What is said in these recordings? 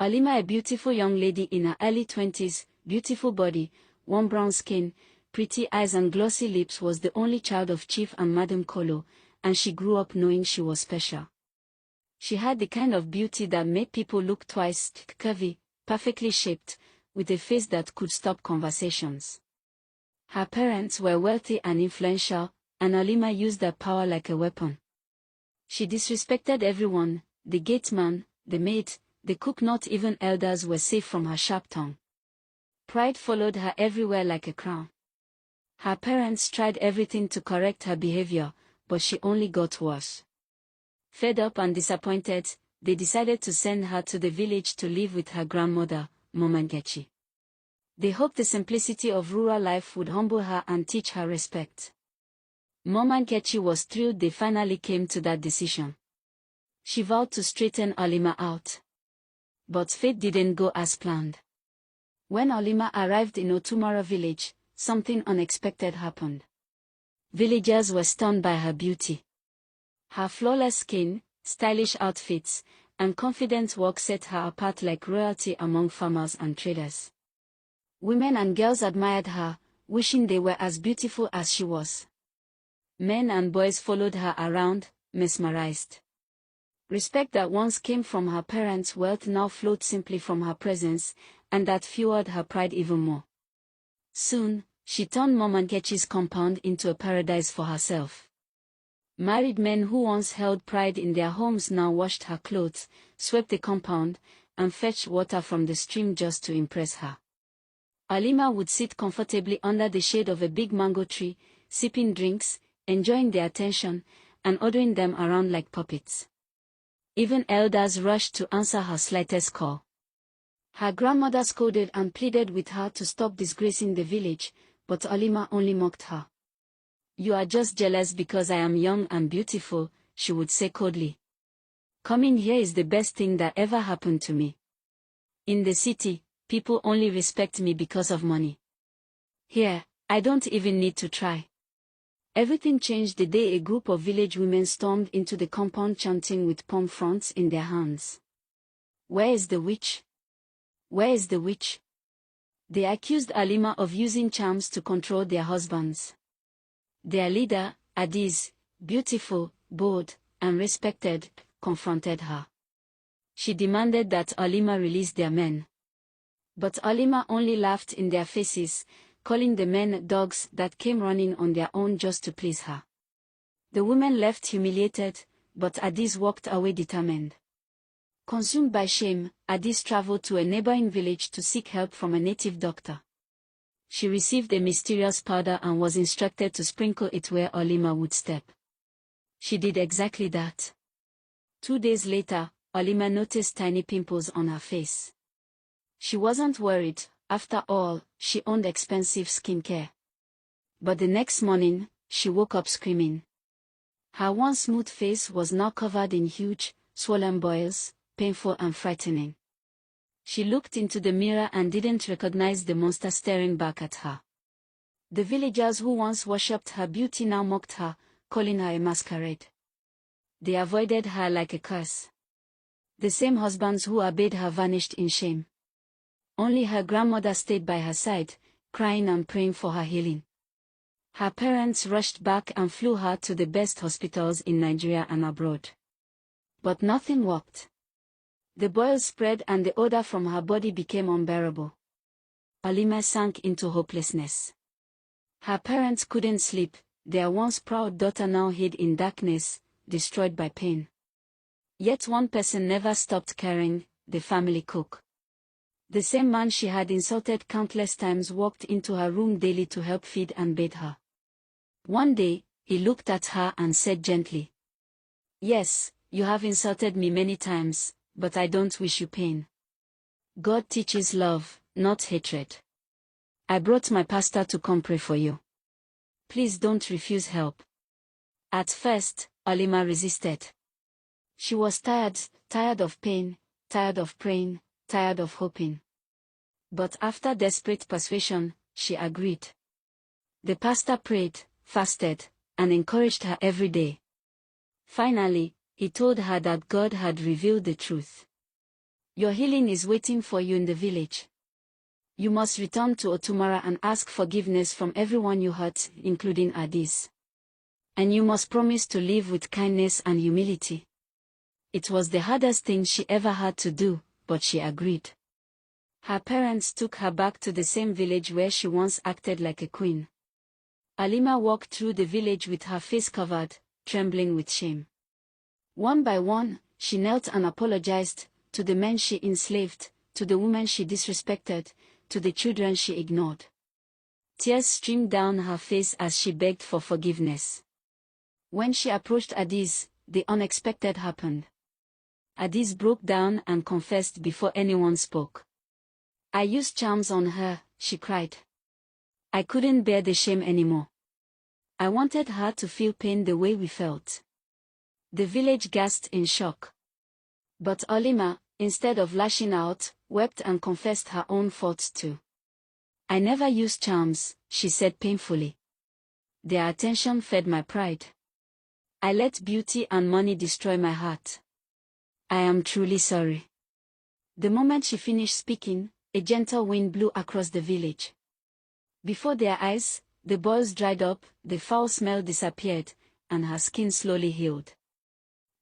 Alima, a beautiful young lady in her early 20s, beautiful body, warm brown skin, pretty eyes and glossy lips, was the only child of Chief and Madam Kolo, and she grew up knowing she was special. She had the kind of beauty that made people look twice, curvy, perfectly shaped, with a face that could stop conversations. Her parents were wealthy and influential, and Alima used that power like a weapon. She disrespected everyone, the gateman, the maid, the cook. Not even elders were safe from her sharp tongue. Pride followed her everywhere like a crown. Her parents tried everything to correct her behavior, but she only got worse. Fed up and disappointed, they decided to send her to the village to live with her grandmother, Mama Nkechi. They hoped the simplicity of rural life would humble her and teach her respect. Mama Nkechi was thrilled they finally came to that decision. She vowed to straighten Alima out. But fate didn't go as planned. When Alima arrived in Otumara village, something unexpected happened. Villagers were stunned by her beauty. Her flawless skin, stylish outfits, and confident walk set her apart like royalty among farmers and traders. Women and girls admired her, wishing they were as beautiful as she was. Men and boys followed her around, mesmerized. Respect that once came from her parents' wealth now flowed simply from her presence, and that fueled her pride even more. Soon, she turned Mama Nkechi's compound into a paradise for herself. Married men who once held pride in their homes now washed her clothes, swept the compound, and fetched water from the stream just to impress her. Alima would sit comfortably under the shade of a big mango tree, sipping drinks, enjoying their attention, and ordering them around like puppets. Even elders rushed to answer her slightest call. Her grandmother scolded and pleaded with her to stop disgracing the village, but Alima only mocked her. "You are just jealous because I am young and beautiful," she would say coldly. "Coming here is the best thing that ever happened to me. In the city, people only respect me because of money. Here, I don't even need to try." Everything changed the day a group of village women stormed into the compound chanting with palm fronds in their hands. "Where is the witch? Where is the witch?" They accused Alima of using charms to control their husbands. Their leader, Adiz, beautiful, bold, and respected, confronted her. She demanded that Alima release their men. But Alima only laughed in their faces, calling the men dogs that came running on their own just to please her. The women left humiliated, but Adiz walked away determined. Consumed by shame, Adiz traveled to a neighboring village to seek help from a native doctor. She received a mysterious powder and was instructed to sprinkle it where Alima would step. She did exactly that. 2 days later, Alima noticed tiny pimples on her face. She wasn't worried, after all, she owned expensive skincare. But the next morning, she woke up screaming. Her once smooth face was now covered in huge, swollen boils, painful and frightening. She looked into the mirror and didn't recognize the monster staring back at her. The villagers who once worshipped her beauty now mocked her, calling her a masquerade. They avoided her like a curse. The same husbands who obeyed her vanished in shame. Only her grandmother stayed by her side, crying and praying for her healing. Her parents rushed back and flew her to the best hospitals in Nigeria and abroad. But nothing worked. The boils spread and the odor from her body became unbearable. Alima sank into hopelessness. Her parents couldn't sleep, their once proud daughter now hid in darkness, destroyed by pain. Yet one person never stopped caring, the family cook. The same man she had insulted countless times walked into her room daily to help feed and bathe her. One day, he looked at her and said gently, "Yes, you have insulted me many times, but I don't wish you pain. God teaches love, not hatred. I brought my pastor to come pray for you. Please don't refuse help." At first, Alima resisted. She was tired of pain, tired of praying, tired of hoping. But after desperate persuasion, she agreed. The pastor prayed, fasted, and encouraged her every day. Finally, he told her that God had revealed the truth. Your healing is waiting for you in the village. You must return to Otumara and ask forgiveness from everyone you hurt, including Adis. And you must promise to live with kindness and humility. It was the hardest thing she ever had to do, but she agreed. Her parents took her back to the same village where she once acted like a queen. Halima walked through the village with her face covered, trembling with shame. One by one, she knelt and apologized, to the men she enslaved, to the women she disrespected, to the children she ignored. Tears streamed down her face as she begged for forgiveness. When she approached Adis, the unexpected happened. Adis broke down and confessed before anyone spoke. I used charms on her, she cried. I couldn't bear the shame anymore. I wanted her to feel pain the way we felt. The village gasped in shock. But Halima, instead of lashing out, wept and confessed her own faults too. I never used charms, she said painfully. Their attention fed my pride. I let beauty and money destroy my heart. I am truly sorry. The moment she finished speaking, a gentle wind blew across the village. Before their eyes, the boils dried up, the foul smell disappeared, and her skin slowly healed.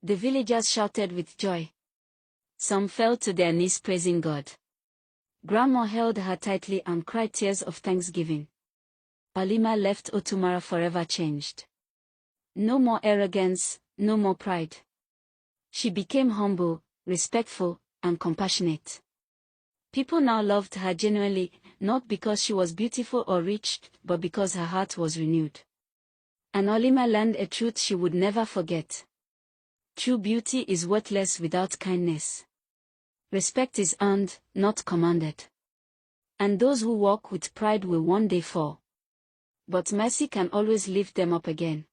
The villagers shouted with joy. Some fell to their knees praising God. Grandma held her tightly and cried tears of thanksgiving. Halima left Otumara forever changed. No more arrogance, no more pride. She became humble, respectful, and compassionate. People now loved her genuinely, not because she was beautiful or rich, but because her heart was renewed. And Halima learned a truth she would never forget. True beauty is worthless without kindness. Respect is earned, not commanded. And those who walk with pride will one day fall. But mercy can always lift them up again.